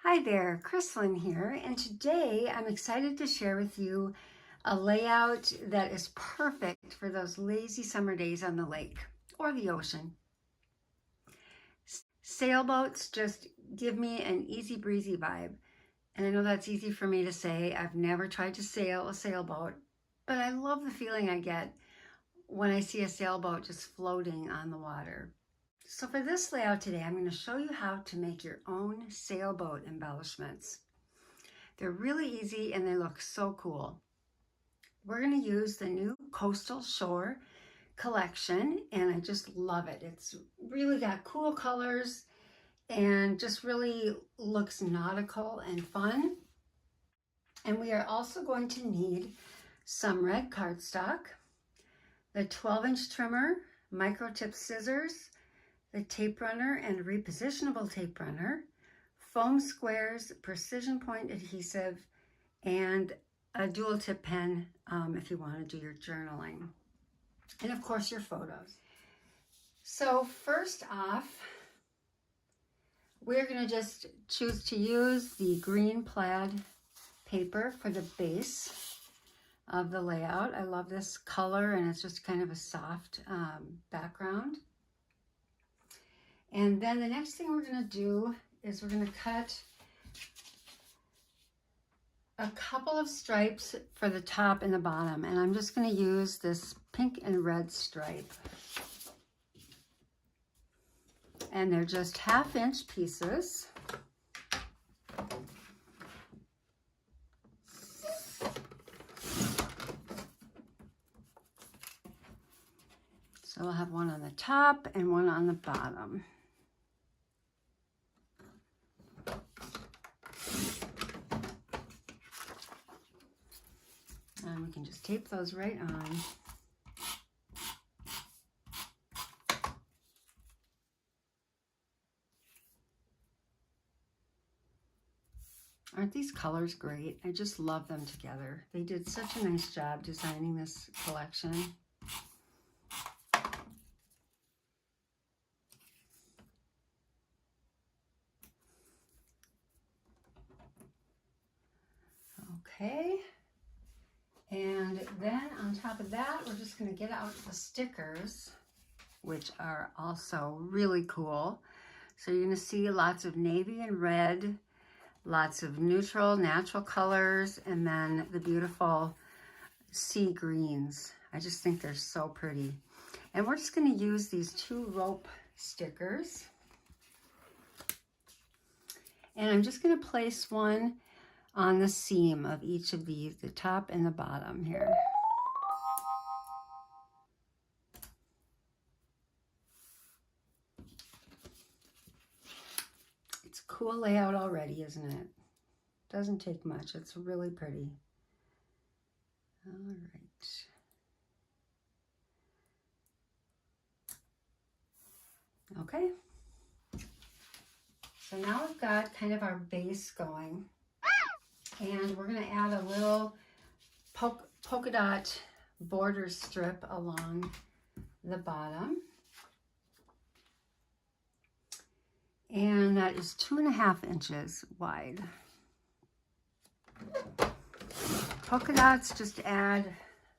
Hi there, Krislyn here, and today I'm excited to share with you a layout that is perfect for those lazy summer days on the lake or the ocean. Sailboats just give me an easy breezy vibe, and I know that's easy for me to say. I've never tried to sail a sailboat, but I love the feeling I get when I see a sailboat just floating on the water. So for this layout today, I'm going to show you how to make your own sailboat embellishments. They're really easy and they look so cool. We're going to use the new Coastal Shore collection and I just love it. It's really got cool colors and just really looks nautical and fun. And we are also going to need some red cardstock, the 12-inch trimmer, micro tip scissors, the tape runner and repositionable tape runner, foam squares, precision point adhesive, and a dual tip pen if you want to do your journaling. And of course your photos. So first off, we're going to just choose to use the green plaid paper for the base of the layout. I love this color and it's just kind of a soft background. And then the next thing we're going to do is we're going to cut a couple of stripes for the top and the bottom, and I'm just going to use this pink and red stripe. And they're just 1/2-inch pieces. So I'll have one on the top and one on the bottom. And we can just tape those right on. Aren't these colors great? I just love them together. They did such a nice job designing this collection. Okay. And then on top of that, we're just going to get out the stickers, which are also really cool. So you're going to see lots of navy and red, lots of neutral, natural colors, and then the beautiful sea greens. I just think they're so pretty. And we're just going to use these 2 rope stickers. And I'm just going to place one on the seam of each of these, the top and the bottom here. It's a cool layout already, isn't it? Doesn't take much. It's really pretty. All right. Okay. So now we've got kind of our base going. And we're going to add a little polka dot border strip along the bottom. And that is 2.5 inches wide. Polka dots just add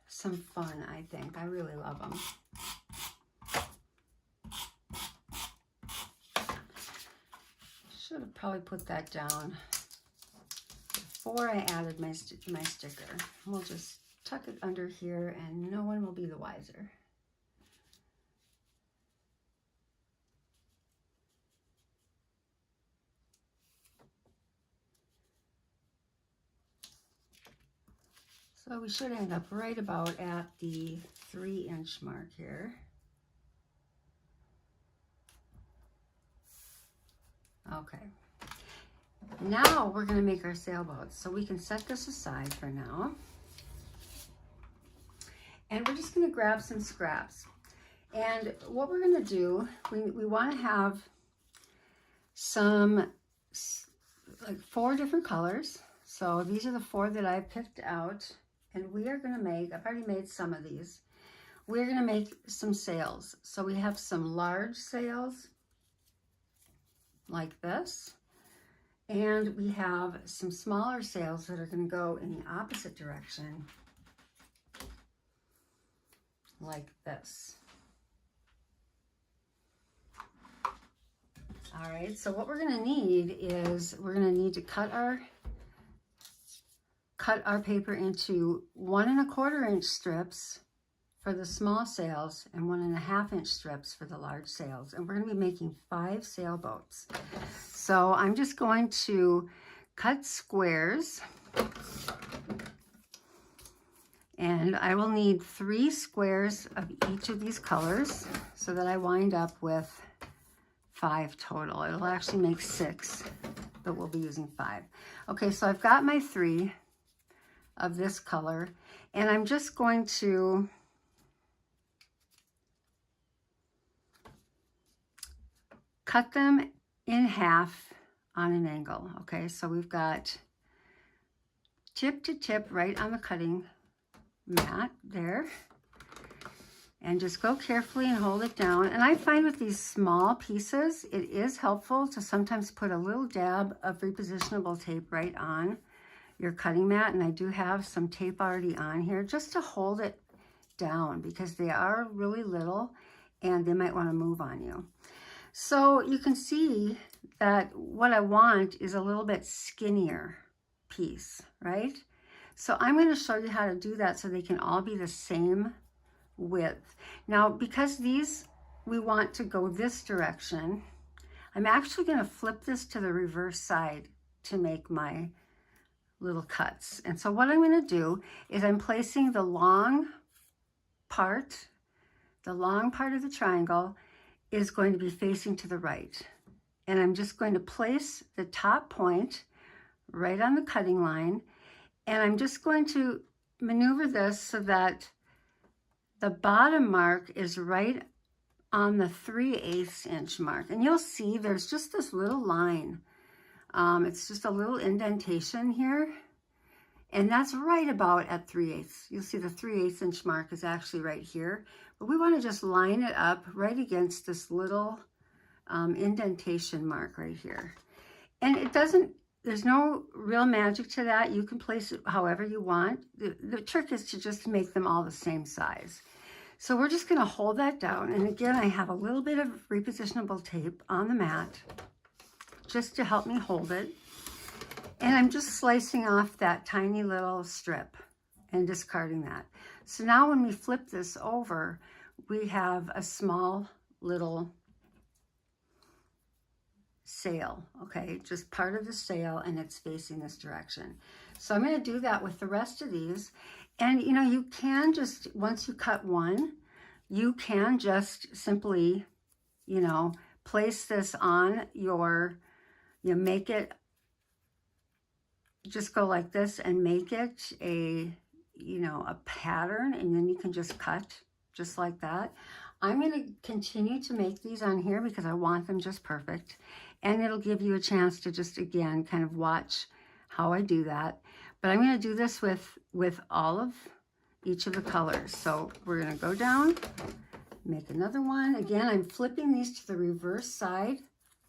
some fun, I think. I really love them. Should have probably put that down before I added my sticker. We'll just tuck it under here and no one will be the wiser. So we should end up right about at the 3-inch mark here. Okay. Now we're going to make our sailboats. So we can set this aside for now. And we're just going to grab some scraps. And what we're going to do, we want to have some, like 4 different colors. So these are the 4 that I've picked out. And we are going to make, I've already made some of these. We're going to make some sails. So we have some large sails like this. And we have some smaller sails that are going to go in the opposite direction, like this. All right, so what we're going to need is we're going to need to cut our paper into 1 1/4 inch strips for the small sails and 1 1/2 inch strips for the large sails. And we're going to be making 5 sailboats. So I'm just going to cut squares, and I will need 3 squares of each of these colors so that I wind up with 5 total. It'll actually make 6, but we'll be using 5. Okay, so I've got my 3 of this color, and I'm just going to cut them in half on an angle. Okay, so we've got tip to tip right on the cutting mat there. And just go carefully and hold it down. And I find with these small pieces, it is helpful to sometimes put a little dab of repositionable tape right on your cutting mat. And I do have some tape already on here just to hold it down because they are really little and they might want to move on you. So you can see that what I want is a little bit skinnier piece, right? So I'm going to show you how to do that so they can all be the same width. Now, because these we want to go this direction, I'm actually going to flip this to the reverse side to make my little cuts. And so what I'm going to do is I'm placing the long part of the triangle is going to be facing to the right. And I'm just going to place the top point right on the cutting line. And I'm just going to maneuver this so that the bottom mark is right on the 3/8 inch mark. And you'll see there's just this little line. It's just a little indentation here. And that's right about at 3/8. You'll see the 3/8 inch mark is actually right here. But we want to just line it up right against this little indentation mark right here. And it doesn't, there's no real magic to that. You can place it however you want. The trick is to just make them all the same size. So we're just going to hold that down. And again, I have a little bit of repositionable tape on the mat just to help me hold it. And I'm just slicing off that tiny little strip and discarding that. So now when we flip this over, we have a small little sail, okay? Just part of the sail, and it's facing this direction. So I'm going to do that with the rest of these. And you know, you can just, once you cut one, you can just simply, you know, place this on your, you make it, just go like this and make it a, you know, a pattern, and then you can just cut just like that. I'm going to continue to make these on here because I want them just perfect. And it'll give you a chance to just, again, kind of watch how I do that. But I'm going to do this with all of each of the colors. So we're going to go down, make another one. Again, I'm flipping these to the reverse side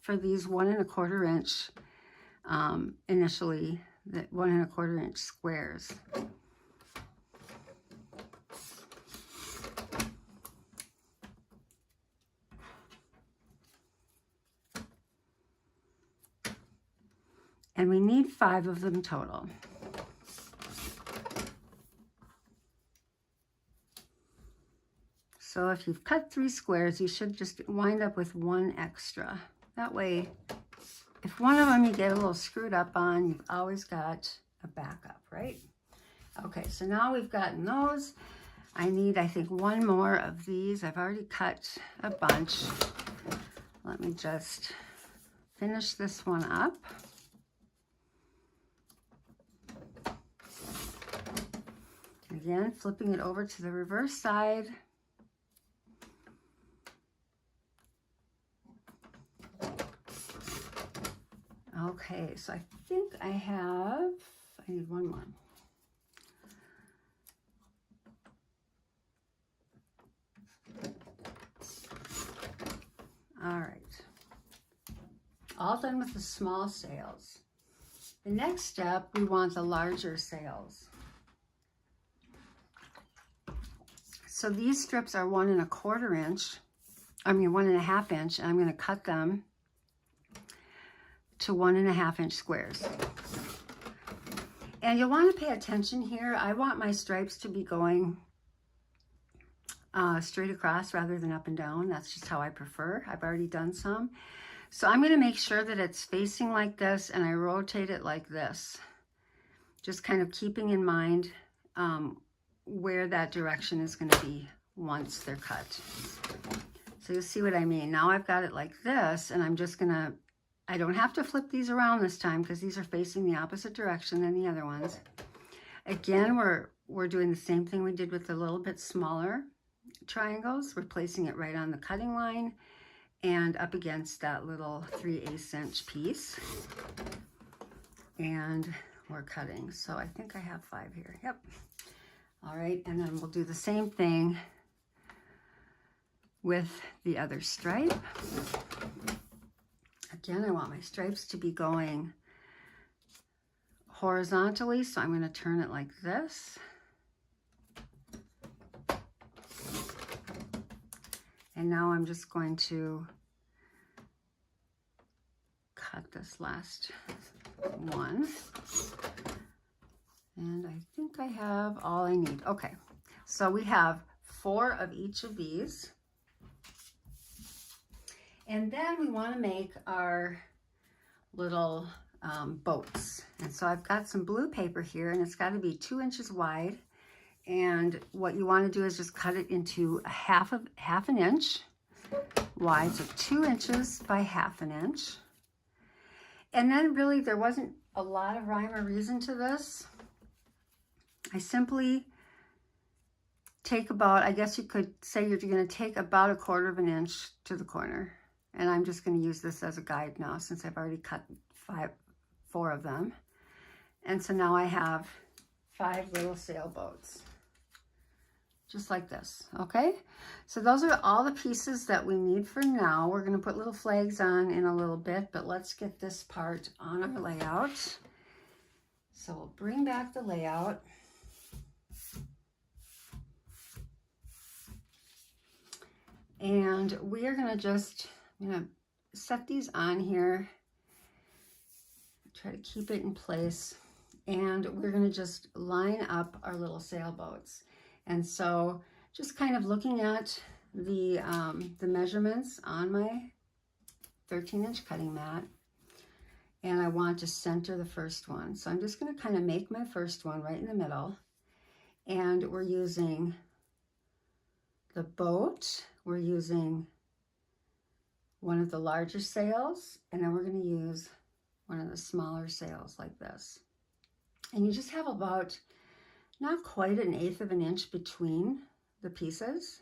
for these 1 1/4 inch, initially, the 1 1/4 inch squares. And we need 5 of them total. So if you've cut 3 squares, you should just wind up with 1 extra. That way, if one of them you get a little screwed up on, you've always got a backup, right? Okay, so now we've gotten those. I need, I think, 1 more of these. I've already cut a bunch. Let me just finish this one up. Again, flipping it over to the reverse side. Okay, so I think I need 1 more. All right. All done with the small sails. The next step, we want the larger sails. So these strips are 1 1/4 inch, 1 1/2 inch, and I'm going to cut them to 1 1/2 inch squares. And you'll want to pay attention here. I want my stripes to be going straight across rather than up and down. That's just how I prefer. I've already done some. So I'm going to make sure that it's facing like this, and I rotate it like this. Just kind of keeping in mind where that direction is going to be once they're cut. So you'll see what I mean. Now I've got it like this, and I'm just going to, I don't have to flip these around this time because these are facing the opposite direction than the other ones. Again, we're doing the same thing we did with the little bit smaller triangles. We're placing it right on the cutting line and up against that little 3/8 inch piece. And we're cutting. So I think I have 5 here. Yep. All right, and then we'll do the same thing with the other stripe. Again, I want my stripes to be going horizontally, so I'm going to turn it like this. And now I'm just going to cut this last one. And I think I have all I need. Okay, so we have 4 of each of these. And then we want to make our little boats. And so I've got some blue paper here, and it's got to be 2 inches wide. And what you want to do is just cut it into half an inch wide, so 2 inches by 1/2 inch. And then really there wasn't a lot of rhyme or reason to this. I simply take about, I guess you could say you're going to take about 1/4 inch to the corner. And I'm just going to use this as a guide now since I've already cut 4 of them. And so now I have 5 little sailboats. Just like this, okay? So those are all the pieces that we need for now. We're going to put little flags on in a little bit, but let's get this part on our layout. So we'll bring back the layout. And we are going to set these on here. Try to keep it in place. And we're going to just line up our little sailboats. And so just kind of looking at the measurements on my 13-inch cutting mat, and I want to center the first one. So I'm just going to kind of make my first one right in the middle, and we're using the boat, we're using one of the larger sails, and then we're going to use one of the smaller sails like this. And you just have about not quite 1/8 inch between the pieces.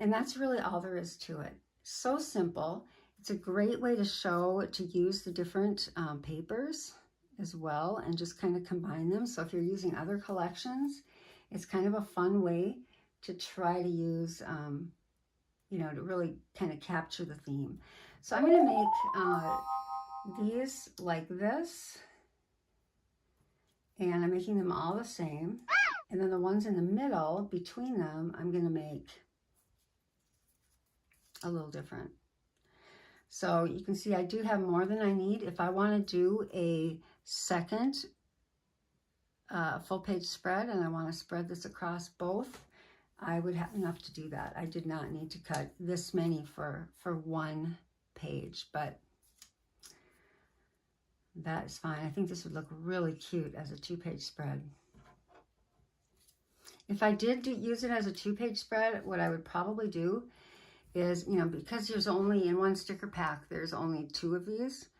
And that's really all there is to it. So simple. It's a great way to show, to use the different papers as well and just kind of combine them. So if you're using other collections, it's kind of a fun way to try to use, to really kind of capture the theme. So I'm going to make these like this. And I'm making them all the same. And then the ones in the middle, between them, I'm going to make a little different. So you can see I do have more than I need. If I want to do a second full page spread and I want to spread this across both, I would have enough to do that. I did not need to cut this many for one page, but that is fine. I think this would look really cute as a 2-page spread. If I did use it as a 2-page spread, what I would probably do is, because there's only, in one sticker pack, there's only 2 of these,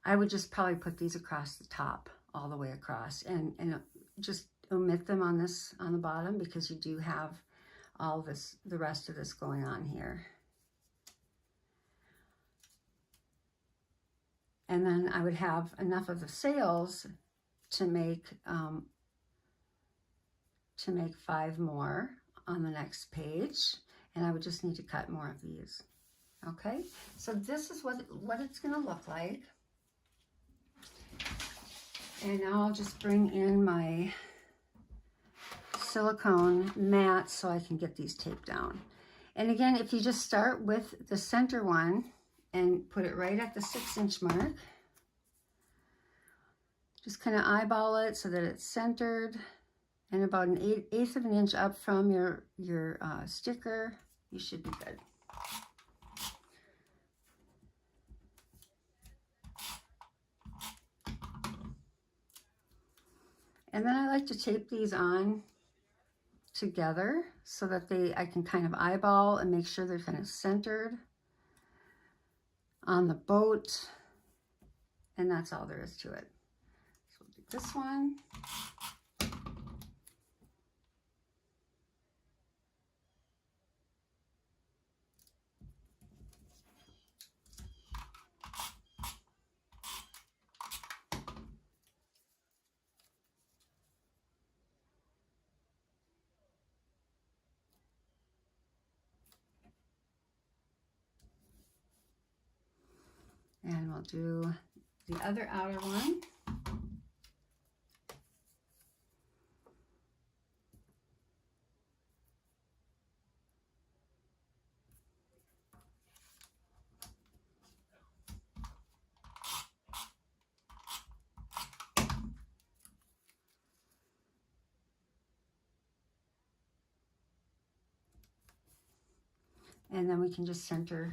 I would just probably put these across the top, all the way across, and just omit them on the bottom, because you do have all this, the rest of this going on here. And then I would have enough of the sails to make 5 more on the next page, and I would just need to cut more of these. Okay, so this is what it's going to look like. And now I'll just bring in my silicone mat so I can get these taped down. And again, if you just start with the center one and put it right at the 6-inch mark, just kind of eyeball it so that it's centered and about an eighth of an inch up from your sticker, you should be good. And then I like to tape these on together so that I can kind of eyeball and make sure they're kind of centered on the boat. And that's all there is to it. So we'll do this one. And we'll do the other outer one. And then we can just center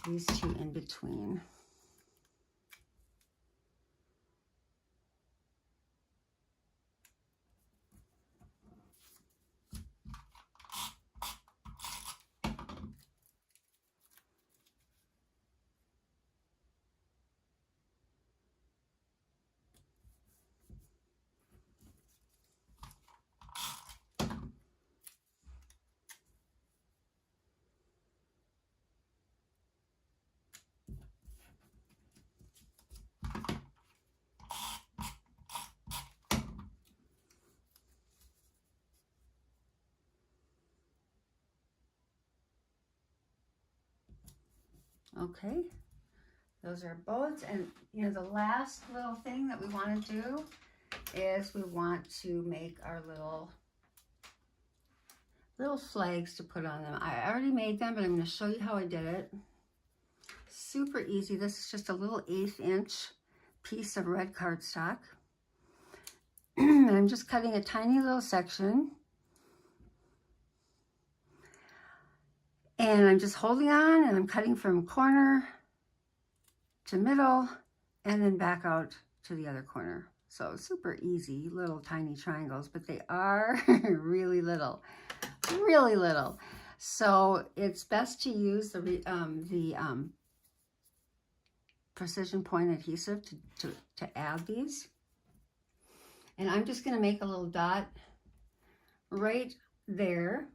these two in between. Okay, those are boats. And you know, the last little thing that we want to do is we want to make our little flags to put on them. I already made them, but I'm going to show you how I did it. Super easy. This is just a little 1/8 inch piece of red cardstock. And I'm just cutting a tiny little section. And I'm just holding on and I'm cutting from corner to middle and then back out to the other corner. So super easy, little tiny triangles, but they are really little, really little. So it's best to use the precision point adhesive to add these. And I'm just going to make a little dot right there.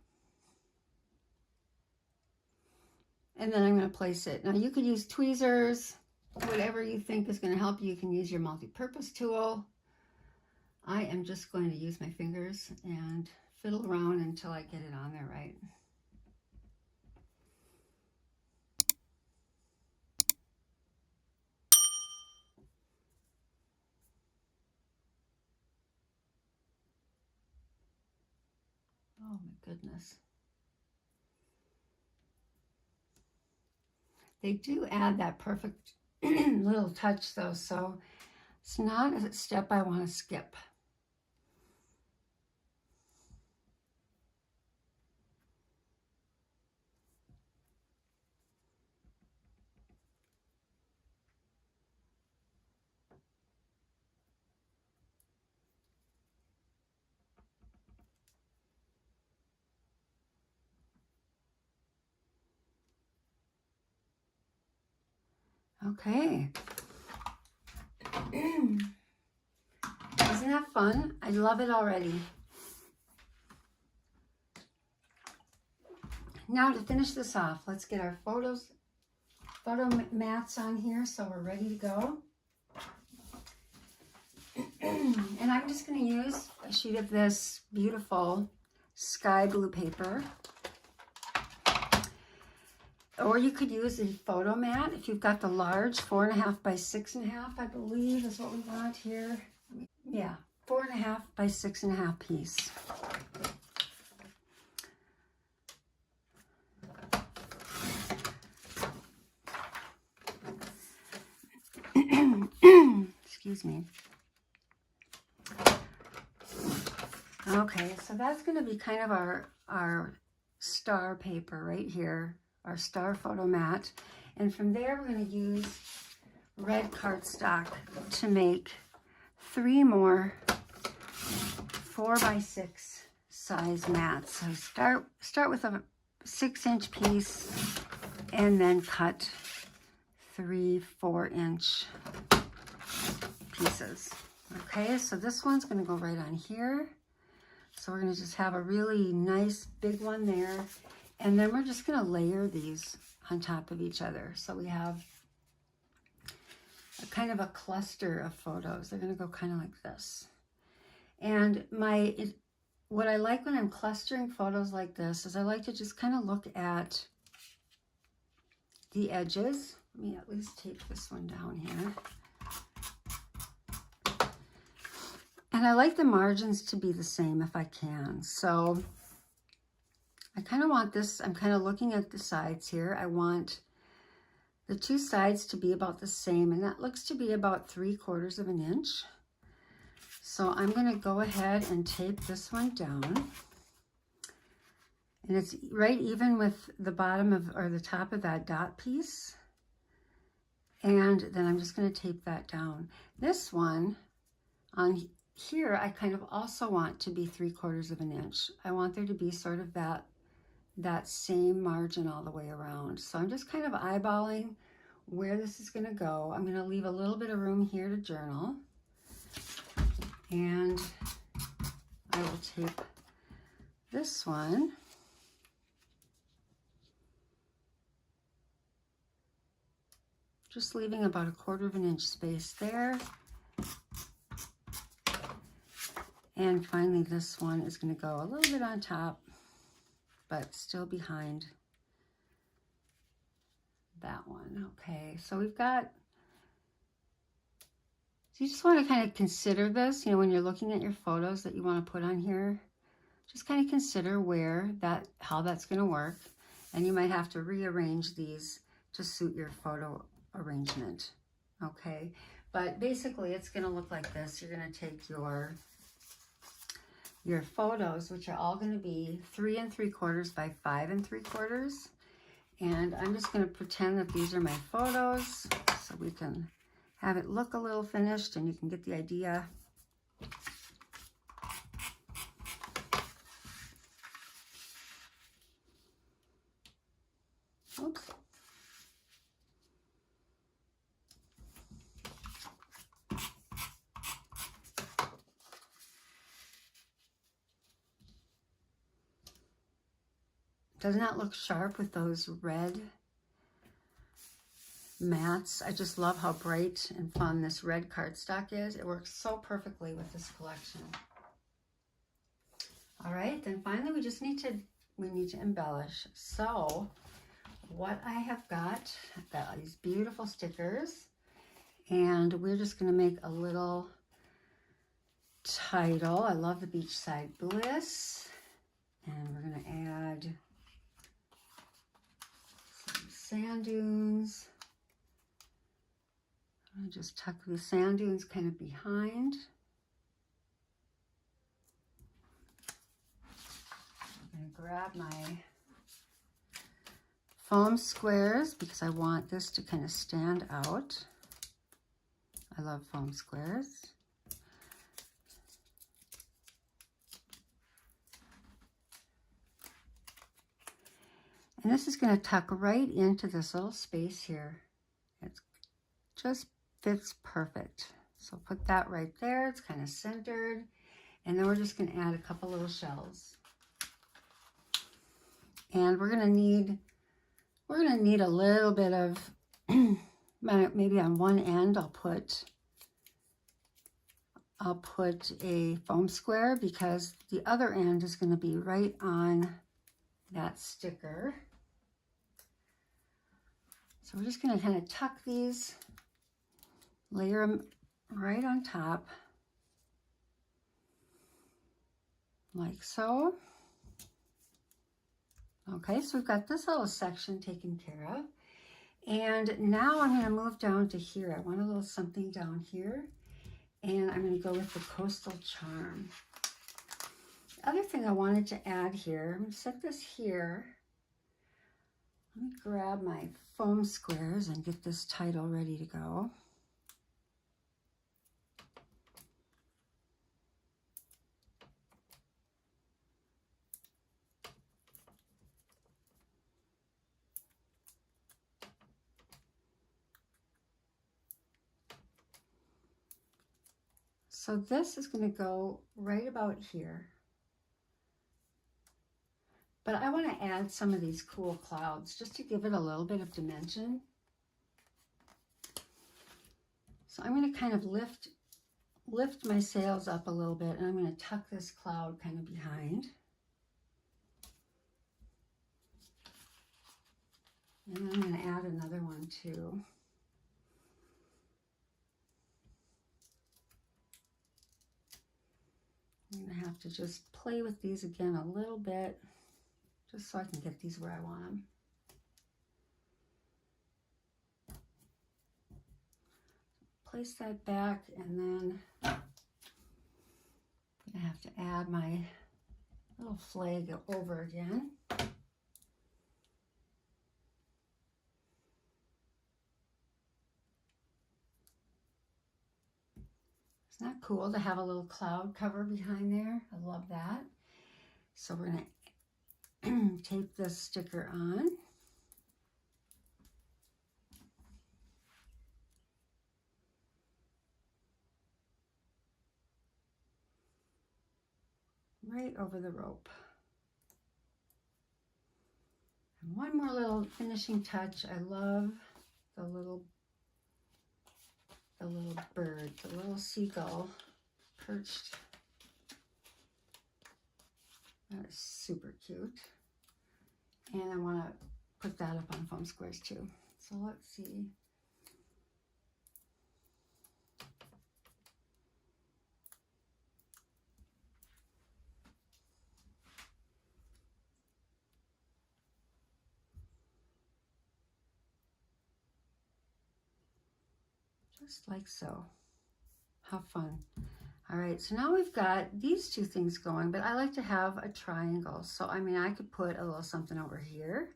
And then I'm going to place it. Now you could use tweezers, whatever you think is going to help you. You can use your multi-purpose tool. I am just going to use my fingers and fiddle around until I get it on there right. Oh my goodness. They do add that perfect little touch though, so it's not a step I want to skip. Okay. Isn't that fun? I love it already. Now to finish this off, let's get our photo mats on here so we're ready to go. And I'm just going to use a sheet of this beautiful sky blue paper. Or you could use a photo mat if you've got the large 4.5 by 6.5, I believe is what we want here. Yeah, 4.5 by 6.5 piece. Excuse me. Okay, so that's going to be kind of our star paper right here, our star photo mat. And from there, we're going to use red cardstock to make 3 more 4 by 6 size mats. So start with a 6-inch piece and then cut 3 4-inch pieces. Okay, so this one's going to go right on here. So we're going to just have a really nice big one there. And then we're just going to layer these on top of each other. So we have a kind of a cluster of photos. They're going to go kind of like this. And what I like when I'm clustering photos like this is I like to just kind of look at the edges. Let me at least tape this one down here. And I like the margins to be the same if I can. So I kind of want this, I'm kind of looking at the sides here. I want the 2 sides to be about the same, and that looks to be about 3/4 of an inch. So I'm going to go ahead and tape this one down. And it's right even with the bottom of, or the top of that dot piece. And then I'm just going to tape that down. This one on here, I kind of also want to be 3/4 of an inch. I want there to be sort of that same margin all the way around. So I'm just kind of eyeballing where this is going to go. I'm going to leave a little bit of room here to journal. And I will tape this one. Just leaving about 1/4 of an inch space there. And finally, this one is going to go a little bit on top, but still behind that one. Okay, so we've got, so you just want to kind of consider this, you know, when you're looking at your photos that you want to put on here, just kind of consider how that's going to work. And you might have to rearrange these to suit your photo arrangement. Okay, but basically it's going to look like this. You're going to take your photos, which are all going to be 3 3/4 by 5 3/4. And I'm just going to pretend that these are my photos so we can have it look a little finished and you can get the idea. Oops. Doesn't that look sharp with those red mats? I just love how bright and fun this red cardstock is. It works so perfectly with this collection. All right, then finally we need to embellish. So what I have got, I've got these beautiful stickers, and we're just going to make a little title. I love the Beachside Bliss, and we're going to add sand dunes. I'll just tuck the sand dunes kind of behind. I'm going to grab my foam squares because I want this to kind of stand out. I love foam squares. And this is going to tuck right into this little space here. It just fits perfect. So put that right there. It's kind of centered. And then we're just going to add a couple little shells. And we're going to need a little bit of, maybe on one end I'll put a foam square because the other end is going to be right on that sticker. So we're just going to kind of tuck these, layer them right on top, like so. Okay, so we've got this little section taken care of. And now I'm going to move down to here. I want a little something down here. And I'm going to go with the Coastal Charm. The other thing I wanted to add here, I'm going to set this here. Let me grab my foam squares and get this title ready to go. So this is going to go right about here. But I want to add some of these cool clouds just to give it a little bit of dimension. So I'm going to kind of lift my sails up a little bit, and I'm going to tuck this cloud kind of behind. And I'm going to add another one too. I'm going to have to just play with these again a little bit, just so I can get these where I want them. Place that back, and then I'm going to have to add my little flag over again. Isn't that cool to have a little cloud cover behind there? I love that. So we're going to tape this sticker on. Right over the rope. And one more little finishing touch. I love the little bird, the little seagull perched. That is super cute. And I want to put that up on foam squares too. So let's see. Just like so. How fun. All right, so now we've got these two things going, but I like to have a triangle. So, I mean, I could put a little something over here,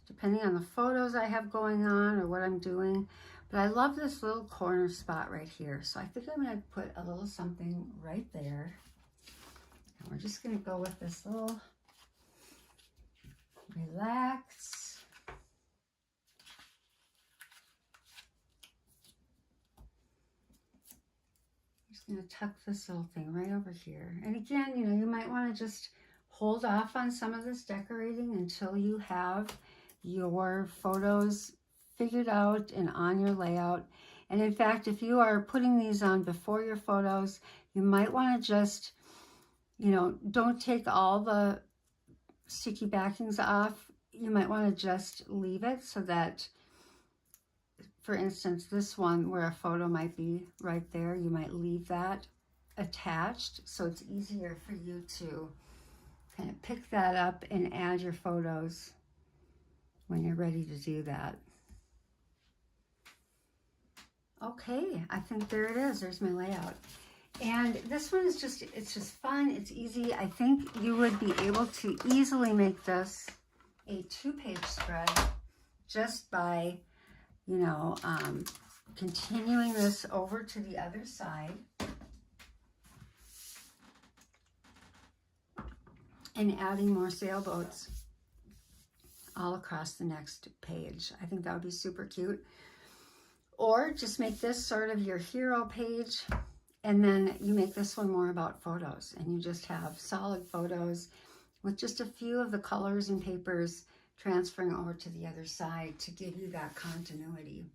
depending on the photos I have going on or what I'm doing. But I love this little corner spot right here. So I think I'm gonna put a little something right there. And we're just gonna go with this little relax. I'm going to tuck this little thing right over here. And again, you know, you might want to just hold off on some of this decorating until you have your photos figured out and on your layout. And in fact, if you are putting these on before your photos, you might want to just, you know, don't take all the sticky backings off. You might want to just leave it so that, for instance, this one where a photo might be right there, you might leave that attached so it's easier for you to kind of pick that up and add your photos when you're ready to do that. Okay, I think there it is. There's my layout. And this one is just, it's just fun. It's easy. I think you would be able to easily make this a 2-page spread just by, you know, continuing this over to the other side and adding more sailboats all across the next page. I think that would be super cute. Or just make this sort of your hero page, and then you make this one more about photos, and you just have solid photos with just a few of the colors and papers transferring over to the other side to give you that continuity.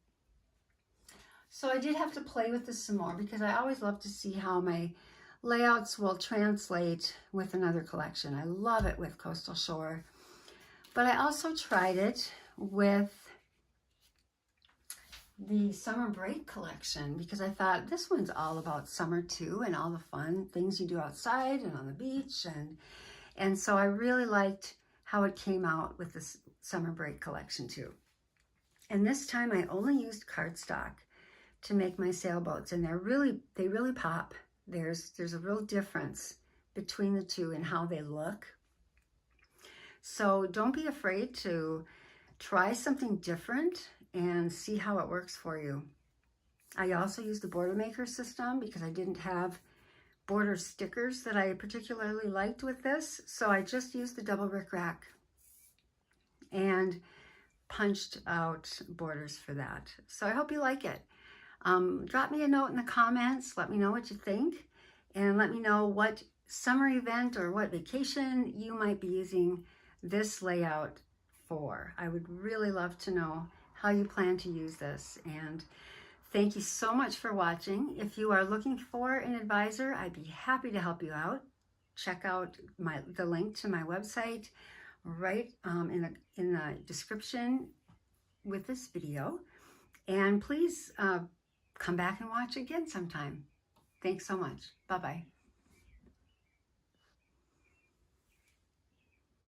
So I did have to play with this some more because I always love to see how my layouts will translate with another collection. I love it with Coastal Shore, but I also tried it with the summer break collection because I thought this one's all about summer too, and all the fun things you do outside and on the beach, and so I really liked how it came out with this summer break collection too. And this time I only used cardstock to make my sailboats, and they really pop. There's a real difference between the two in how they look. So don't be afraid to try something different and see how it works for you. I also used the border maker system because I didn't have border stickers that I particularly liked with this. So I just used the double rickrack and punched out borders for that. So I hope you like it. Drop me a note in the comments. Let me know what you think, and let me know what summer event or what vacation you might be using this layout for. I would really love to know how you plan to use this. And thank you so much for watching. If you are looking for an advisor, I'd be happy to help you out. Check out the link to my website right in the description with this video. And please come back and watch again sometime. Thanks so much. Bye-bye.